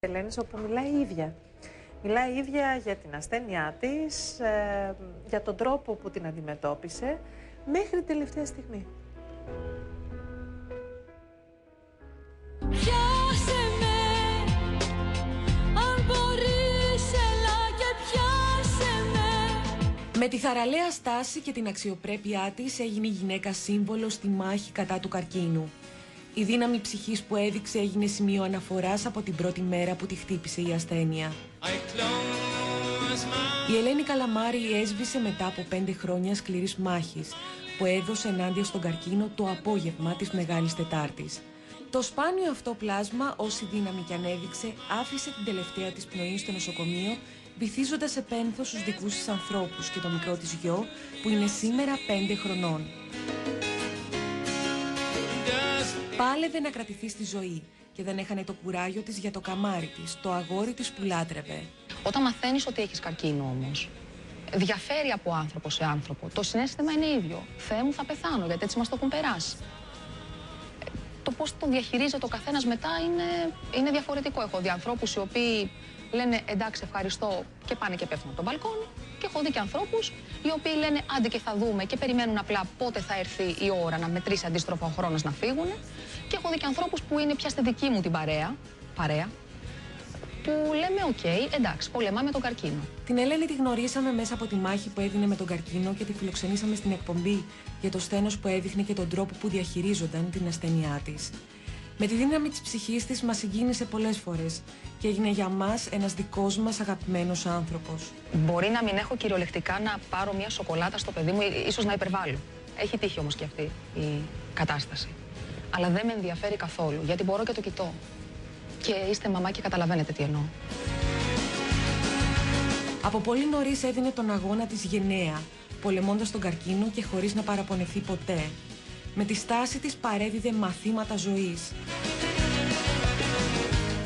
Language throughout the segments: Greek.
Ελένης, όπου μιλάει η ίδια. Μιλάει η ίδια για την ασθένειά της, για τον τρόπο που την αντιμετώπισε μέχρι τελευταία στιγμή. Πιάσε με, αν μπορείς, έλα και πιάσε με. Με τη θαραλέα στάση και την αξιοπρέπειά της έγινε η γυναίκα σύμβολο στη μάχη κατά του καρκίνου. Η δύναμη ψυχής που έδειξε έγινε σημείο αναφοράς από την πρώτη μέρα που τη χτύπησε η ασθένεια. Η Ελένη Καλαμάρη έσβησε μετά από 5 χρόνια σκληρής μάχης που έδωσε ενάντια στον καρκίνο το απόγευμα της Μεγάλης Τετάρτης. Το σπάνιο αυτό πλάσμα, όση δύναμη κι αν έδειξε, άφησε την τελευταία της πνοή στο νοσοκομείο, βυθίζοντας σε πένθος στους δικούς της ανθρώπους και το μικρό της γιο, που είναι σήμερα 5 χρονών. Πάλευε να κρατηθεί στη ζωή και δεν έχανε το κουράγιο της για το καμάρι της, το αγόρι της που λάτρευε. Όταν μαθαίνεις ότι έχεις καρκίνο όμως, διαφέρει από άνθρωπο σε άνθρωπο. Το συναίσθημα είναι ίδιο. Θεέ μου, θα πεθάνω, γιατί έτσι μας το έχουν περάσει. Το πώς το διαχειρίζεται ο καθένας μετά είναι διαφορετικό. Έχω δει ανθρώπους οι οποίοι λένε εντάξει, ευχαριστώ και πάνε και πέφτουν από τον μπαλκόνι. Και έχω δει και ανθρώπους οι οποίοι λένε άντε και θα δούμε και περιμένουν απλά πότε θα έρθει η ώρα να μετρήσει αντίστροφα ο χρόνος να φύγουν. Και έχω δει και ανθρώπους που είναι πια στη δική μου την παρέα που λέμε οκ, εντάξει, πολεμάμε τον καρκίνο. Την Ελένη τη γνωρίσαμε μέσα από τη μάχη που έδινε με τον καρκίνο και τη φιλοξενήσαμε στην εκπομπή για το σθένος που έδειχνε και τον τρόπο που διαχειρίζονταν την ασθένειά της. Με τη δύναμη της ψυχής της μας συγκίνησε πολλές φορές και έγινε για μας ένας δικός μας αγαπημένος άνθρωπος. Μπορεί να μην έχω κυριολεκτικά να πάρω μια σοκολάτα στο παιδί μου, ίσως να υπερβάλλω. Έχει τύχει όμως και αυτή η κατάσταση. Αλλά δεν με ενδιαφέρει καθόλου, γιατί μπορώ και το κοιτώ. Και είστε μαμά και καταλαβαίνετε τι εννοώ. Από πολύ νωρίς έδινε τον αγώνα της γενναία, πολεμώντας τον καρκίνο και χωρίς να παραπονεθεί ποτέ. Με τη στάση της παρέδιδε μαθήματα ζωής.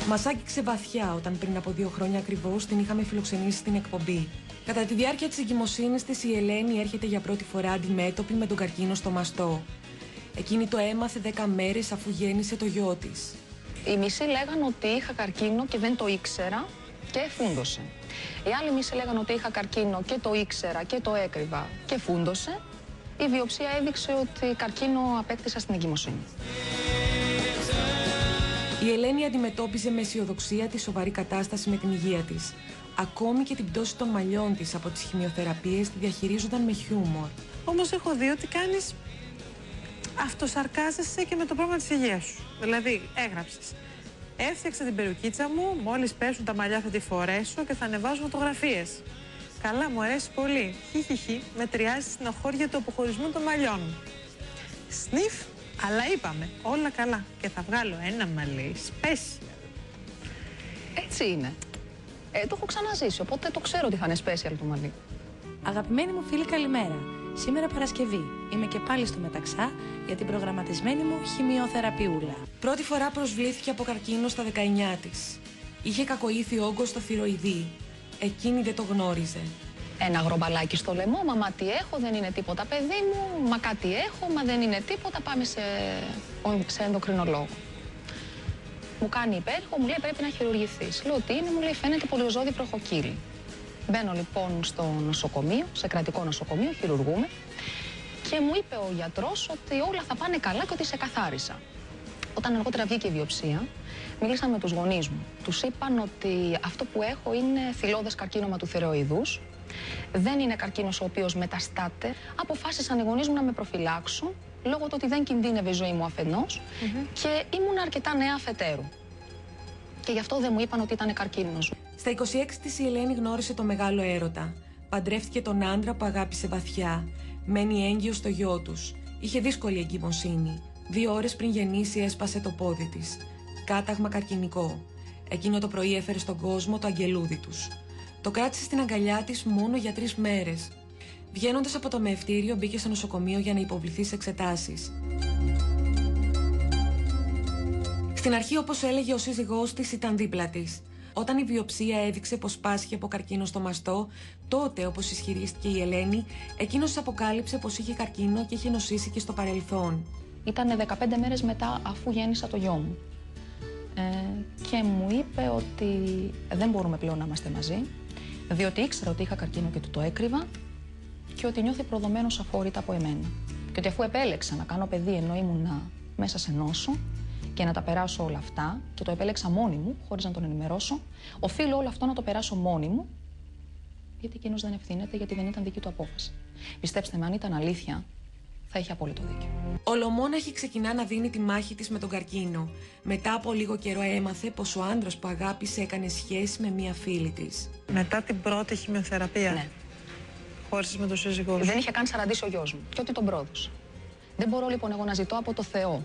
Μας άγγιξε βαθιά όταν πριν από 2 χρόνια ακριβώς την είχαμε φιλοξενήσει στην εκπομπή. Κατά τη διάρκεια της εγκυμοσύνης της, η Ελένη έρχεται για πρώτη φορά αντιμέτωπη με τον καρκίνο στο μαστό. Εκείνη το έμαθε 10 μέρες αφού γέννησε το γιο της. Οι μισοί λέγανε ότι είχα καρκίνο και δεν το ήξερα και φούντωσε. Οι άλλοι μισοί λέγανε ότι είχα καρκίνο και το ήξερα και το έκρυβα και φούντωσε. Η βιοψία έδειξε ότι καρκίνο απέκτησα στην εγκυμοσύνη. Η Ελένη αντιμετώπιζε με αισιοδοξία τη σοβαρή κατάσταση με την υγεία της. Ακόμη και την πτώση των μαλλιών της από τις χημειοθεραπείες τη διαχειρίζονταν με χιούμορ. Όμως έχω δει ότι κάνεις αυτοσαρκάζεσαι και με το πρόβλημα της υγείας σου. Δηλαδή, έγραψες. Έφτιαξα την περουκίτσα μου, μόλις πέσουν τα μαλλιά θα τη φορέσω και θα ανεβάζω φωτογραφίες. Καλά, μου αρέσει πολύ. Χιχιχι, μετριάζει στην οχώρια του αποχωρισμού των μαλλιών μου. Σνιφ, αλλά είπαμε, όλα καλά. Και θα βγάλω ένα μαλλί special. Έτσι είναι. Το έχω ξαναζήσει, οπότε το ξέρω ότι θα είναι special το μαλλί. Αγαπημένοι μου φίλοι, καλημέρα. Σήμερα Παρασκευή. Είμαι και πάλι στο Μεταξά για την προγραμματισμένη μου χημειοθεραπείουλα. Πρώτη φορά προσβλήθηκε από καρκίνο στα 19 της. Είχε κακοήθη όγκο στο θηροειδή. Εκείνη δεν το γνώριζε. Ένα γρομπαλάκι στο λαιμό, μα τι έχω, δεν είναι τίποτα παιδί μου, μα κάτι έχω, μα δεν είναι τίποτα, πάμε σε ενδοκρινολόγο. Μου κάνει υπέρηχο, μου λέει πρέπει να χειρουργηθείς. Λέω τι είναι, μου λέει φαίνεται πολυοζώδη βροχοκύλη. Μπαίνω λοιπόν στο νοσοκομείο, σε κρατικό νοσοκομείο, χειρουργούμε και μου είπε ο γιατρός ότι όλα θα πάνε καλά και ότι σε καθάρισα. Όταν αργότερα βγήκε η βιοψία, μίλησα με τους γονείς μου. Τους είπαν ότι αυτό που έχω είναι θυλώδες καρκίνωμα του θηροειδούς. Δεν είναι καρκίνος ο οποίος μεταστάται. Αποφάσισαν οι γονείς μου να με προφυλάξουν λόγω του ότι δεν κινδύνευε η ζωή μου αφενός και ήμουν αρκετά νέα αφετέρου. Και γι' αυτό δεν μου είπαν ότι ήταν καρκίνος. Στα 26 της η Ελένη γνώρισε το μεγάλο έρωτα. Παντρεύτηκε τον άντρα που αγάπησε βαθιά. Μένει έγκυος στο γιο τους. Είχε δύσκολη εγκυμοσύνη. 2 ώρες πριν γεννήσει έσπασε το πόδι της. Κάταγμα καρκινικό. Εκείνο το πρωί έφερε στον κόσμο το αγγελούδι τους. Το κράτησε στην αγκαλιά της μόνο για 3 μέρες. Βγαίνοντας από το μεευτήριο μπήκε στο νοσοκομείο για να υποβληθεί σε εξετάσεις. Στην αρχή, όπως έλεγε, ο σύζυγός της ήταν δίπλα της. Όταν η βιοψία έδειξε πως πάσχει από καρκίνο στο μαστό, τότε, όπως ισχυρίστηκε η Ελένη, εκείνος αποκάλυψε πως είχε καρκίνο και είχε νοσήσει και στο παρελθόν. Ήταν 15 μέρες μετά αφού γέννησα το γιο μου. και μου είπε ότι δεν μπορούμε πλέον να είμαστε μαζί, διότι ήξερα ότι είχα καρκίνο και του το έκρυβα και ότι νιώθει προδομένος αφόρητα από εμένα. Και ότι αφού επέλεξα να κάνω παιδί ενώ ήμουνα μέσα σε νόσο και να τα περάσω όλα αυτά, και το επέλεξα μόνη μου, χωρίς να τον ενημερώσω, οφείλω όλο αυτό να το περάσω μόνη μου, γιατί εκείνος δεν ευθύνεται, γιατί δεν ήταν δική του απόφαση. Πιστέψτε με, αν ήταν αλήθεια, θα είχε απόλυτο δίκιο. Ολομόναχη ξεκινά να δίνει τη μάχη της με τον καρκίνο. Μετά από λίγο καιρό έμαθε πως ο άντρας που αγάπησε έκανε σχέση με μία φίλη της. Μετά την πρώτη χημειοθεραπεία. Ναι. Χώρισες με τον σύζυγό σου. Δεν είχε καν σαραντήσει ο γιος μου και ότι τον πρόδωσε. Δεν μπορώ λοιπόν εγώ να ζητώ από το Θεό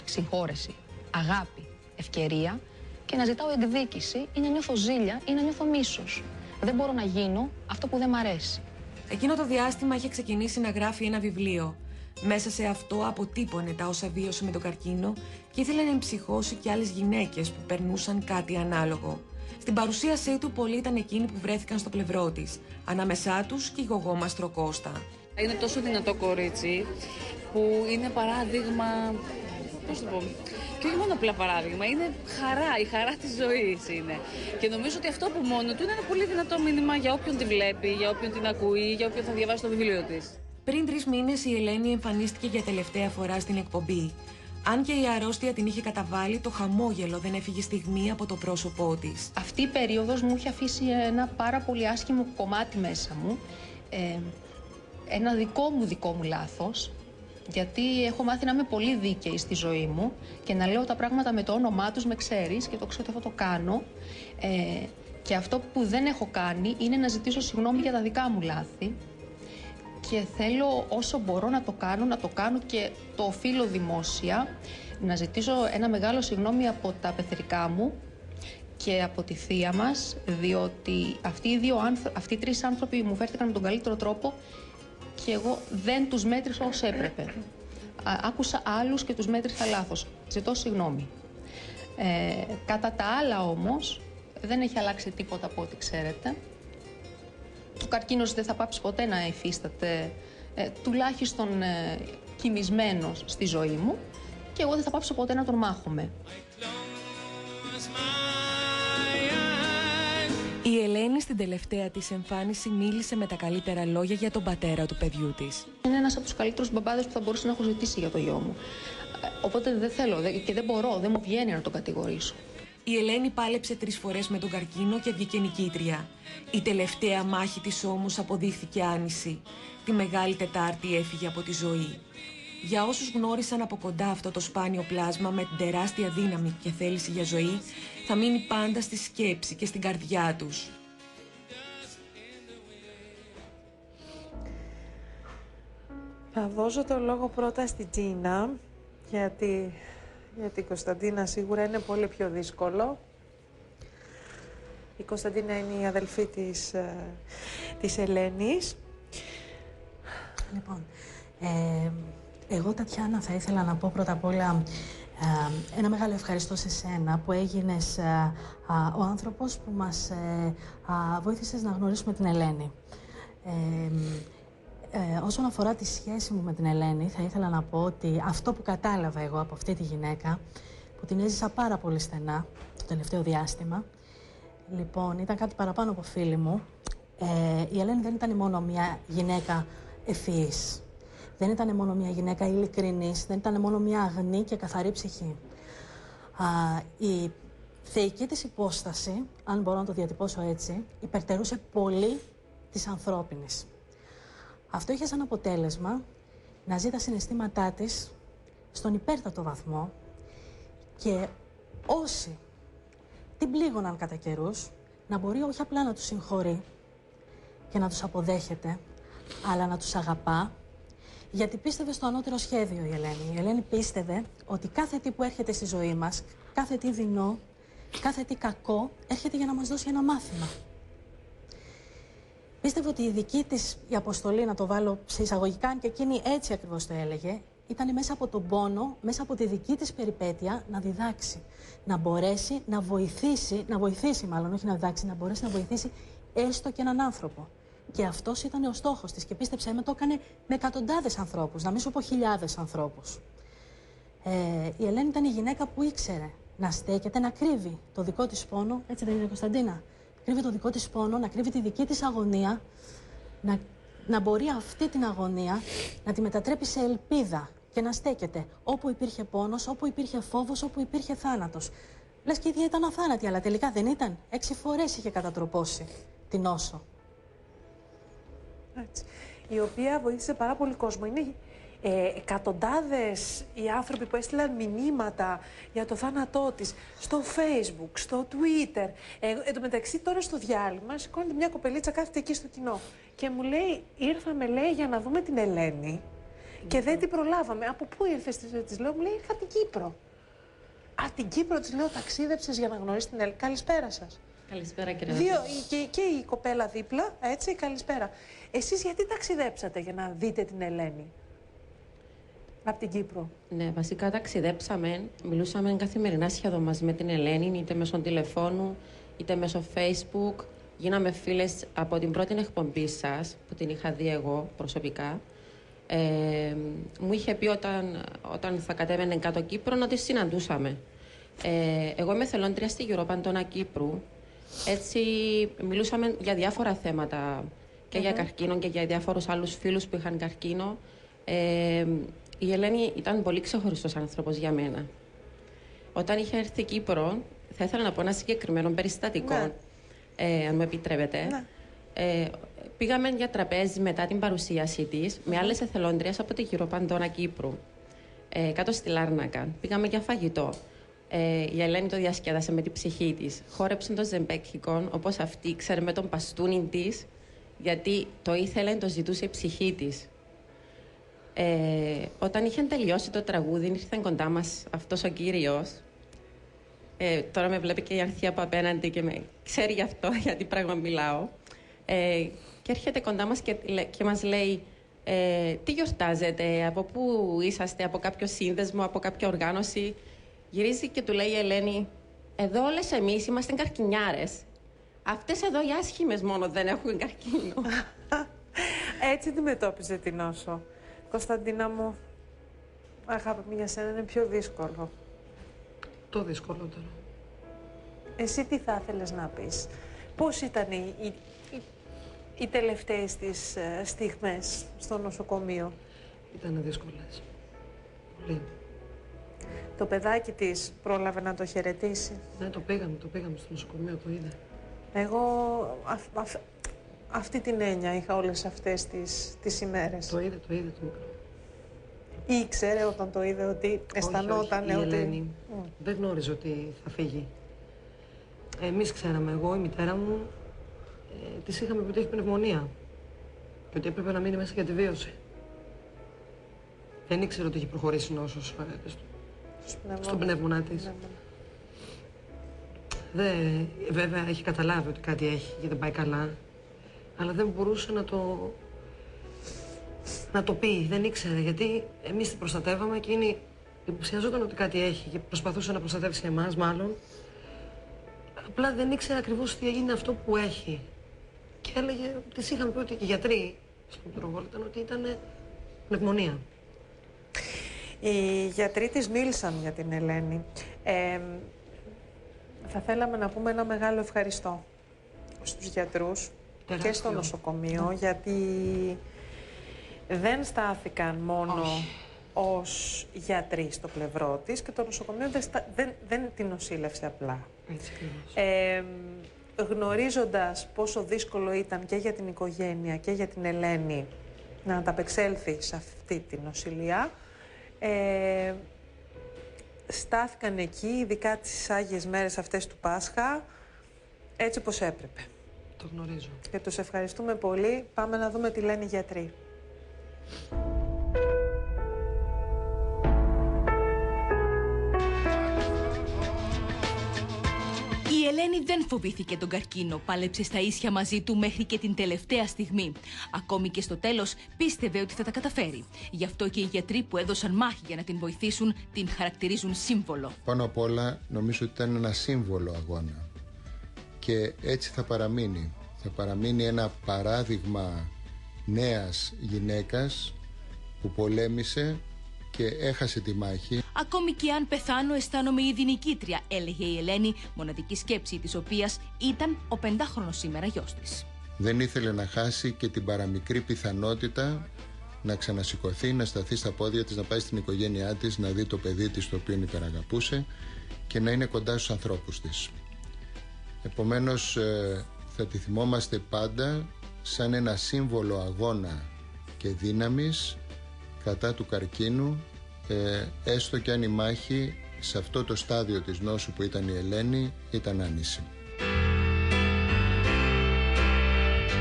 συγχώρεση, αγάπη, ευκαιρία και να ζητάω εκδίκηση ή να νιώθω ζήλια ή να νιώθω μίσος. Δεν μπορώ να γίνω αυτό που δεν μ' αρέσει. Εκείνο το διάστημα είχε ξεκινήσει να γράφει ένα βιβλίο. Μέσα σε αυτό αποτύπωνε τα όσα βίωσε με τον καρκίνο και ήθελε να εμψυχώσει και άλλες γυναίκες που περνούσαν κάτι ανάλογο. Στην παρουσίασή του, πολλοί ήταν εκείνοι που βρέθηκαν στο πλευρό της. Ανάμεσά τους και η γογόμαστρο Κώστα. Είναι τόσο δυνατό κορίτσι που είναι παράδειγμα, πώς το πω, και όχι μόνο απλά παράδειγμα, είναι χαρά, η χαρά της ζωής είναι. Και νομίζω ότι αυτό από μόνο του είναι ένα πολύ δυνατό μήνυμα για όποιον τη βλέπει, για όποιον την ακούει, για όποιον θα διαβάσει το βιβλίο της. Πριν 3 μήνες η Ελένη εμφανίστηκε για τελευταία φορά στην εκπομπή. Αν και η αρρώστια την είχε καταβάλει, το χαμόγελο δεν έφυγε στιγμή από το πρόσωπό της. Αυτή η περίοδος μου είχε αφήσει ένα πάρα πολύ άσχημο κομμάτι μέσα μου. Ένα δικό μου λάθος, γιατί έχω μάθει να είμαι πολύ δίκαιη στη ζωή μου και να λέω τα πράγματα με το όνομά τους, με ξέρεις, και το ξέρω ότι αυτό το κάνω. Και αυτό που δεν έχω κάνει είναι να ζητήσω συγγνώμη για τα δικά μου λάθη. Και θέλω όσο μπορώ να το κάνω και το οφείλω δημόσια, να ζητήσω ένα μεγάλο συγγνώμη από τα πεθερικά μου και από τη θεία μας, διότι αυτοί οι 3 άνθρωποι μου φέρθηκαν με τον καλύτερο τρόπο και εγώ δεν τους μέτρησα όσο έπρεπε. Άκουσα άλλους και τους μέτρησα λάθος. Ζητώ συγγνώμη. Κατά τα άλλα όμως, δεν έχει αλλάξει τίποτα από ό,τι ξέρετε. Ο καρκίνος δεν θα πάψει ποτέ να υφίσταται, τουλάχιστον κοιμισμένος στη ζωή μου, και εγώ δεν θα πάψω ποτέ να τον μάχομαι. Η Ελένη στην τελευταία της εμφάνιση μίλησε με τα καλύτερα λόγια για τον πατέρα του παιδιού της. Είναι ένας από τους καλύτερους μπαμπάδες που θα μπορούσα να έχω ζητήσει για το γιο μου. Οπότε δεν θέλω και δεν μπορώ, δεν μου βγαίνει να τον κατηγορήσω. Η Ελένη πάλεψε 3 φορές με τον καρκίνο και βγήκε νικήτρια. Η τελευταία μάχη της όμως αποδείχθηκε άνηση. Τη Μεγάλη Τετάρτη έφυγε από τη ζωή. Για όσους γνώρισαν από κοντά αυτό το σπάνιο πλάσμα με την τεράστια δύναμη και θέληση για ζωή, θα μείνει πάντα στη σκέψη και στην καρδιά τους. Θα δώσω το λόγο πρώτα στη Τζίνα, γιατί για την Κωνσταντίνα σίγουρα είναι πολύ πιο δύσκολο. Η Κωνσταντίνα είναι η αδελφή της Ελένης. Λοιπόν, εγώ Τατιάνα θα ήθελα να πω πρώτα απ' όλα ένα μεγάλο ευχαριστώ σε σένα που έγινες ο άνθρωπος που μας βοήθησες να γνωρίσουμε την Ελένη. Όσον αφορά τη σχέση μου με την Ελένη, θα ήθελα να πω ότι αυτό που κατάλαβα εγώ από αυτή τη γυναίκα, που την έζησα πάρα πολύ στενά το τελευταίο διάστημα, λοιπόν, ήταν κάτι παραπάνω από φίλη μου. Η Ελένη δεν ήταν μόνο μια γυναίκα ευφυής, δεν ήταν μόνο μια γυναίκα ειλικρινής, δεν ήταν μόνο μια αγνή και καθαρή ψυχή. Η θεϊκή της υπόσταση, αν μπορώ να το διατυπώσω έτσι, υπερτερούσε πολύ της ανθρώπινης. Αυτό είχε σαν αποτέλεσμα να ζει τα συναισθήματά της στον υπέρτατο βαθμό και όσοι την πλήγωναν κατά καιρούς, να μπορεί όχι απλά να τους συγχωρεί και να τους αποδέχεται, αλλά να τους αγαπά, γιατί πίστευε στο ανώτερο σχέδιο η Ελένη. Η Ελένη πίστευε ότι κάθε τι που έρχεται στη ζωή μας, κάθε τι δεινό, κάθε τι κακό, έρχεται για να μας δώσει ένα μάθημα. Πίστευε ότι η δική της η αποστολή, να το βάλω σε εισαγωγικά, αν και εκείνη έτσι ακριβώς το έλεγε, ήταν μέσα από τον πόνο, μέσα από τη δική της περιπέτεια να διδάξει. Να μπορέσει να βοηθήσει μάλλον, όχι να διδάξει, να μπορέσει να βοηθήσει έστω και έναν άνθρωπο. Και αυτός ήταν ο στόχος της και πίστεψέ με, το έκανε με εκατοντάδες ανθρώπους, να μην σου πω χιλιάδες ανθρώπους. Η Ελένη ήταν η γυναίκα που ήξερε να στέκεται, να κρύβει το δικό της πόνο, έτσι δεν είναι, Κωνσταντίνα? Κρύβει το δικό της πόνο, να κρύβει τη δική της αγωνία, να μπορεί αυτή την αγωνία να τη μετατρέπει σε ελπίδα και να στέκεται όπου υπήρχε πόνος, όπου υπήρχε φόβος, όπου υπήρχε θάνατος. Λες και η ίδια ήταν αθάνατη, αλλά τελικά δεν ήταν. 6 φορές είχε κατατροπώσει την νόσο. Έτσι. Η οποία βοήθησε πάρα πολύ κόσμο. Είναι εκατοντάδες οι άνθρωποι που έστειλαν μηνύματα για το θάνατό της στο Facebook, στο Twitter. Εν τω μεταξύ, τώρα στο διάλειμμα σηκώνεται μια κοπελίτσα, κάθεται εκεί στο κοινό και μου λέει, ήρθαμε, λέει, για να δούμε την Ελένη και δεν την προλάβαμε. Από πού ήρθες? Της λέω, μου λέει, ήρθα από την Κύπρο. Από την Κύπρο, της λέω, ταξίδεψες για να γνωρίσεις την Ελένη? Καλησπέρα σας. Καλησπέρα, κύριε. Και η κοπέλα δίπλα, έτσι, καλησπέρα. Εσείς γιατί ταξιδέψατε για να δείτε την Ελένη από την Κύπρο? Ναι, βασικά ταξιδέψαμε, μιλούσαμε καθημερινά σχεδόν μαζί με την Ελένη, είτε μέσω τηλεφώνου, είτε μέσω Facebook. Γίναμε φίλες από την πρώτη εκπομπή σας, που την είχα δει εγώ προσωπικά. Μου είχε πει όταν θα κατέβαινε κάτω Κύπρο να τη συναντούσαμε. Εγώ είμαι θελόντρια στη Europantona Κύπρου. Έτσι μιλούσαμε για διάφορα θέματα και για καρκίνο και για διάφορους άλλους φίλους που είχαν καρκίνο. Η Ελένη ήταν πολύ ξεχωριστός άνθρωπος για μένα. Όταν είχε έρθει Κύπρο, θα ήθελα να πω ένα συγκεκριμένο περιστατικό, αν μου επιτρέπετε. Ναι. Πήγαμε για τραπέζι μετά την παρουσίασή της με άλλες εθελόντριες από την Europantona Κύπρου, κάτω στη Λάρνακα. Πήγαμε για φαγητό. Η Ελένη το διασκέδασε με την ψυχή της. Χόρεψε το ζεμπέκικο, όπως αυτή, ξέρε, με τον παστούνι της, γιατί το ήθελε, το ζητούσε η ψυχή της. Όταν είχε τελειώσει το τραγούδι, ήρθε κοντά μας αυτός ο κύριος. Τώρα με βλέπει και η Ανθία από απέναντι και με ξέρει γι' αυτό, γιατί πράγμα μιλάω. Και έρχεται κοντά μας και μας λέει, τι γιορτάζετε, από πού είσαστε, από κάποιο σύνδεσμο, από κάποια οργάνωση? Γυρίζει και του λέει η Ελένη, εδώ όλες εμείς είμαστε καρκινιάρες. Αυτές εδώ οι άσχημες μόνο δεν έχουν καρκίνο. Έτσι αντιμετώπιζε την νόσο. Κωνσταντίνα μου, αγάπη μου, για σένα είναι πιο δύσκολο. Το δυσκολότερο. Εσύ τι θα ήθελες να πεις? Πώς ήταν οι τελευταίες της στιγμές στο νοσοκομείο? Ήταν δύσκολες. Πολύ. Το παιδάκι της πρόλαβε να το χαιρετήσει? Ναι, το πήγαμε στο νοσοκομείο, το είδε. Εγώ αυτή την έννοια είχα όλες αυτές τις ημέρες. Το είδε το μικρό. Ήξερε όταν το είδε ότι αισθανόταν όχι, ότι... Η Ελένη δεν γνώριζε ότι θα φύγει. Εμείς ξέραμε, εγώ, η μητέρα μου, της είχαμε πει ότι έχει πνευμονία και ότι έπρεπε να μείνει μέσα για τη βίωση. Δεν ήξερε ότι έχει προχωρήσει νόσος στον πνεύμονα της. Βέβαια έχει καταλάβει ότι κάτι έχει και δεν πάει καλά, αλλά δεν μπορούσε να το πει, δεν ήξερε, γιατί εμείς την προστατεύαμε και είναι υποψιαζόταν ότι κάτι έχει και προσπαθούσε να προστατεύσει εμάς μάλλον. Απλά δεν ήξερε ακριβώς τι έγινε αυτό που έχει. Και έλεγε, της είχαν πει ότι και οι γιατροί στον Πυροβόλο ότι ήταν πνευμονία. Οι γιατροί της μίλησαν για την Ελένη. Θα θέλαμε να πούμε ένα μεγάλο ευχαριστώ στους γιατρούς και στο νοσοκομείο, γιατί δεν στάθηκαν μόνο ως γιατροί στο πλευρό της και το νοσοκομείο δεν την νοσήλευσε απλά. Γνωρίζοντας πόσο δύσκολο ήταν και για την οικογένεια και για την Ελένη να ανταπεξέλθει σε αυτή την νοσηλεία, στάθηκαν εκεί, ειδικά τις Άγιες μέρες αυτές του Πάσχα, έτσι όπως έπρεπε. Το γνωρίζω. Και τους ευχαριστούμε πολύ. Πάμε να δούμε τι λένε οι γιατροί. Η Ελένη δεν φοβήθηκε τον καρκίνο, πάλεψε στα ίσια μαζί του μέχρι και την τελευταία στιγμή. Ακόμη και στο τέλος πίστευε ότι θα τα καταφέρει. Γι' αυτό και οι γιατροί που έδωσαν μάχη για να την βοηθήσουν την χαρακτηρίζουν σύμβολο. Πάνω απ' όλα νομίζω ότι ήταν ένα σύμβολο αγώνα και έτσι θα παραμείνει. Θα παραμείνει ένα παράδειγμα νέας γυναίκας που πολέμησε και έχασε τη μάχη. Ακόμη και αν πεθάνω, αισθάνομαι ήδη νικήτρια, έλεγε η Ελένη, μοναδική σκέψη της οποίας ήταν ο 5χρονος σήμερα γιος της. Δεν ήθελε να χάσει και την παραμικρή πιθανότητα να ξανασηκωθεί, να σταθεί στα πόδια της, να πάει στην οικογένειά της, να δει το παιδί της το οποίο υπεραγαπούσε και να είναι κοντά στους ανθρώπους της. Επομένως θα τη θυμόμαστε πάντα σαν ένα σύμβολο αγώνα και δύναμης κατά του καρκίνου, έστω και αν η μάχη σε αυτό το στάδιο της νόσου που ήταν η Ελένη ήταν άνηση.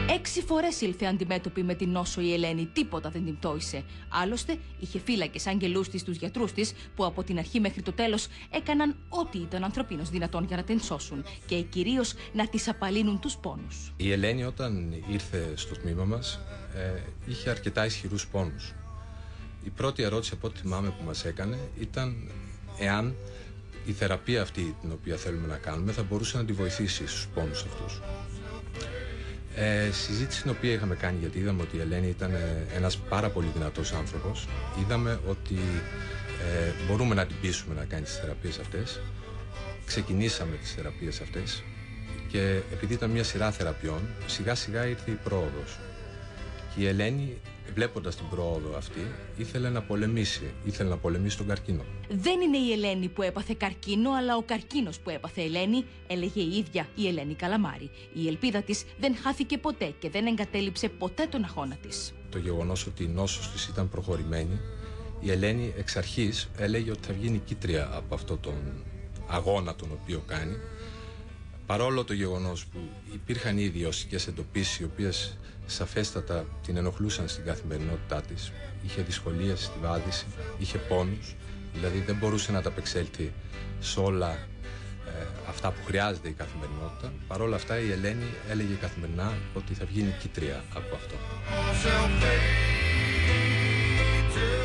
6 φορές ήλθε αντιμέτωπη με την νόσο η Ελένη, τίποτα δεν την πτώησε. Άλλωστε, είχε φύλακες αγγελούς της, τους γιατρούς της, που από την αρχή μέχρι το τέλος έκαναν ό,τι ήταν ανθρωπίνως δυνατόν για να την σώσουν και κυρίως να της απαλύνουν τους πόνους. Η Ελένη όταν ήρθε στο τμήμα μας είχε αρκετά ισχυρούς πόνους. Η πρώτη ερώτηση από ό,τι θυμάμαι που μας έκανε ήταν εάν η θεραπεία αυτή την οποία θέλουμε να κάνουμε θα μπορούσε να τη βοηθήσει στους πόνους αυτούς. Συζήτηση την οποία είχαμε κάνει, γιατί είδαμε ότι η Ελένη ήταν ένας πάρα πολύ δυνατός άνθρωπος. Είδαμε ότι μπορούμε να την πείσουμε να κάνει τις θεραπείες αυτές. Ξεκινήσαμε τις θεραπείες αυτές και επειδή ήταν μια σειρά θεραπείων, σιγά σιγά ήρθε η πρόοδος. Και η Ελένη, βλέποντας την πρόοδο αυτή, ήθελε να πολεμήσει τον καρκίνο. Δεν είναι η Ελένη που έπαθε καρκίνο, αλλά ο καρκίνος που έπαθε Ελένη, έλεγε η ίδια η Ελένη Καλαμάρη. Η ελπίδα της δεν χάθηκε ποτέ και δεν εγκατέλειψε ποτέ τον αγώνα της. Το γεγονός ότι η νόσος της ήταν προχωρημένη, η Ελένη εξ αρχής έλεγε ότι θα βγει νικήτρια από αυτόν τον αγώνα τον οποίο κάνει. Παρόλο το γεγονός που υπήρχαν ήδη ιωσικές εντοπίσεις, οι οποίες σαφέστατα την ενοχλούσαν στην καθημερινότητά της, είχε δυσκολίες στη βάδιση, είχε πόνους, δηλαδή δεν μπορούσε να ανταπεξέλθει σε όλα αυτά που χρειάζεται η καθημερινότητα. Παρόλα αυτά η Ελένη έλεγε καθημερινά ότι θα βγει νικήτρια από αυτό.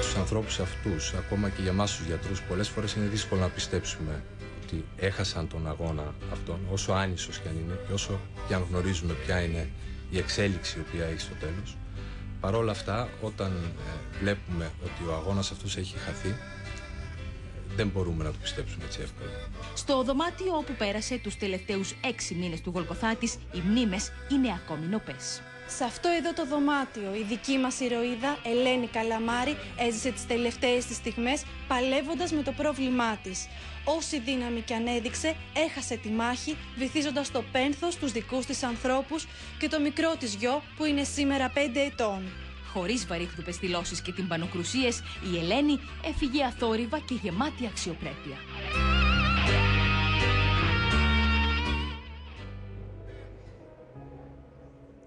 Στους ανθρώπους αυτούς, ακόμα και για εμάς τους γιατρούς, πολλές φορές είναι δύσκολο να πιστέψουμε ότι έχασαν τον αγώνα αυτόν, όσο άνισος κι αν είναι και όσο κι αν γνωρίζουμε ποια είναι η εξέλιξη η οποία έχει στο τέλος. Παρόλα αυτά, όταν βλέπουμε ότι ο αγώνας αυτός έχει χαθεί, δεν μπορούμε να το πιστέψουμε έτσι εύκολα. Στο δωμάτιο όπου πέρασε τους τελευταίους 6 μήνες του Γολγοθά της, οι μνήμες είναι ακόμη νοπές. Σε αυτό εδώ το δωμάτιο, η δική μας ηρωίδα, Ελένη Καλαμάρη, έζησε τις τελευταίες της στιγμές παλεύοντας με το πρόβλημά της. Όση δύναμη κι αν έδειξε, έχασε τη μάχη, βυθίζοντας στο πένθος τους δικούς της ανθρώπους και το μικρό της γιο που είναι σήμερα 5 ετών. Χωρίς βαρύχτουπες δηλώσεις και τυμπανοκρουσίες, η Ελένη έφυγε αθόρυβα και γεμάτη αξιοπρέπεια.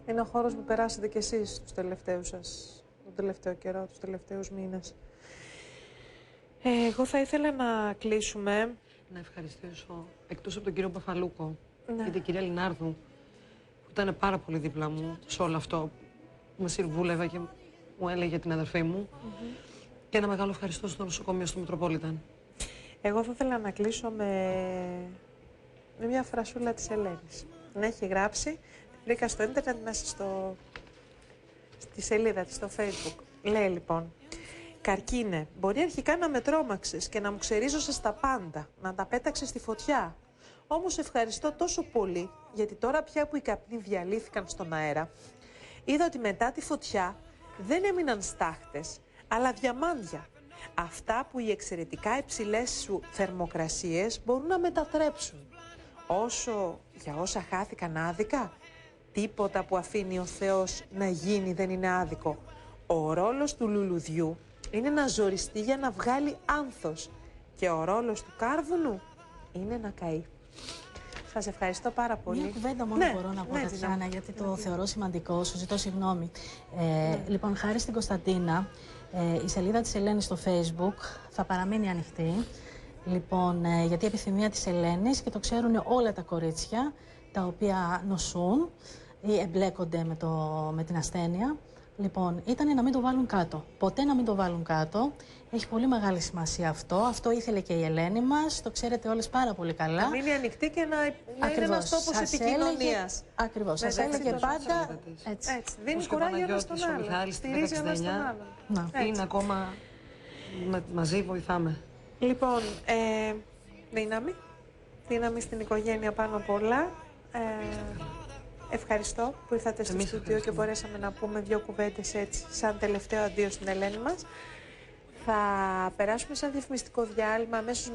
Είναι ο χώρος που περάσετε κι εσείς τους τελευταίους τον τελευταίο καιρό, τους τελευταίους μήνες. Εγώ θα ήθελα να κλείσουμε. Να ευχαριστήσω, εκτός από τον κύριο Παφαλούκο Ναι. και την κυρία Λινάρδου, που ήταν πάρα πολύ δίπλα μου σε όλο αυτό, που με συμβούλευε και μου έλεγε την αδερφή μου. Και ένα μεγάλο ευχαριστώ στο νοσοκομείο στο Μητροπόλιταν. Εγώ θα ήθελα να κλείσω με μια φρασούλα της Ελένης. Να έχει γράψει, την βρήκα στο ίντερνετ μέσα στη σελίδα της, στο Facebook. Λέει λοιπόν: «Καρκίνε, μπορεί αρχικά να με τρόμαξες και να μου ξερίζωσες τα πάντα, να τα πέταξες στη φωτιά. Όμως ευχαριστώ τόσο πολύ, γιατί τώρα πια που οι καπνοί διαλύθηκαν στον αέρα, είδα ότι μετά τη φωτιά δεν έμειναν στάχτες, αλλά διαμάντια. Αυτά που οι εξαιρετικά υψηλές σου θερμοκρασίες μπορούν να μετατρέψουν. Όσο για όσα χάθηκαν άδικα, τίποτα που αφήνει ο Θεός να γίνει δεν είναι άδικο. Ο ρόλος του λουλουδιού είναι να ζοριστεί για να βγάλει άνθος και ο ρόλος του κάρβουνου είναι να καεί». Σας ευχαριστώ πάρα πολύ. Μια κουβέντα μόνο μπορώ να πω, Τατιάνα, γιατί το θεωρώ σημαντικό. Σου ζητώ συγγνώμη. Λοιπόν, χάρη στην Κωνσταντίνα, η σελίδα της Ελένης στο Facebook θα παραμείνει ανοιχτή. Λοιπόν, γιατί η επιθυμία της Ελένης, και το ξέρουν όλα τα κορίτσια τα οποία νοσούν ή εμπλέκονται με την ασθένεια, λοιπόν, ήταν να μην το βάλουν κάτω. Ποτέ να μην το βάλουν κάτω. Έχει πολύ μεγάλη σημασία αυτό. Αυτό ήθελε και η Ελένη μας. Το ξέρετε όλες πάρα πολύ καλά. Να μείνει ανοιχτή και να είναι ένας τόπος επικοινωνίας. Ακριβώς. Σας έλεγε πάντα έτσι. Δίνει κουράγιο ένας στον άλλον. Στηρίζει ένας τον άλλον. Είναι ακόμα μαζί βοηθάμε. Λοιπόν, δύναμη στην οικογένεια πάνω απ' όλα. Ευχαριστώ που ήρθατε στο στούντιο και μπορέσαμε να πούμε 2 κουβέντες έτσι, σαν τελευταίο αντίο στην Ελένη μας. Θα περάσουμε σε ένα διαφημιστικό διάλειμμα αμέσως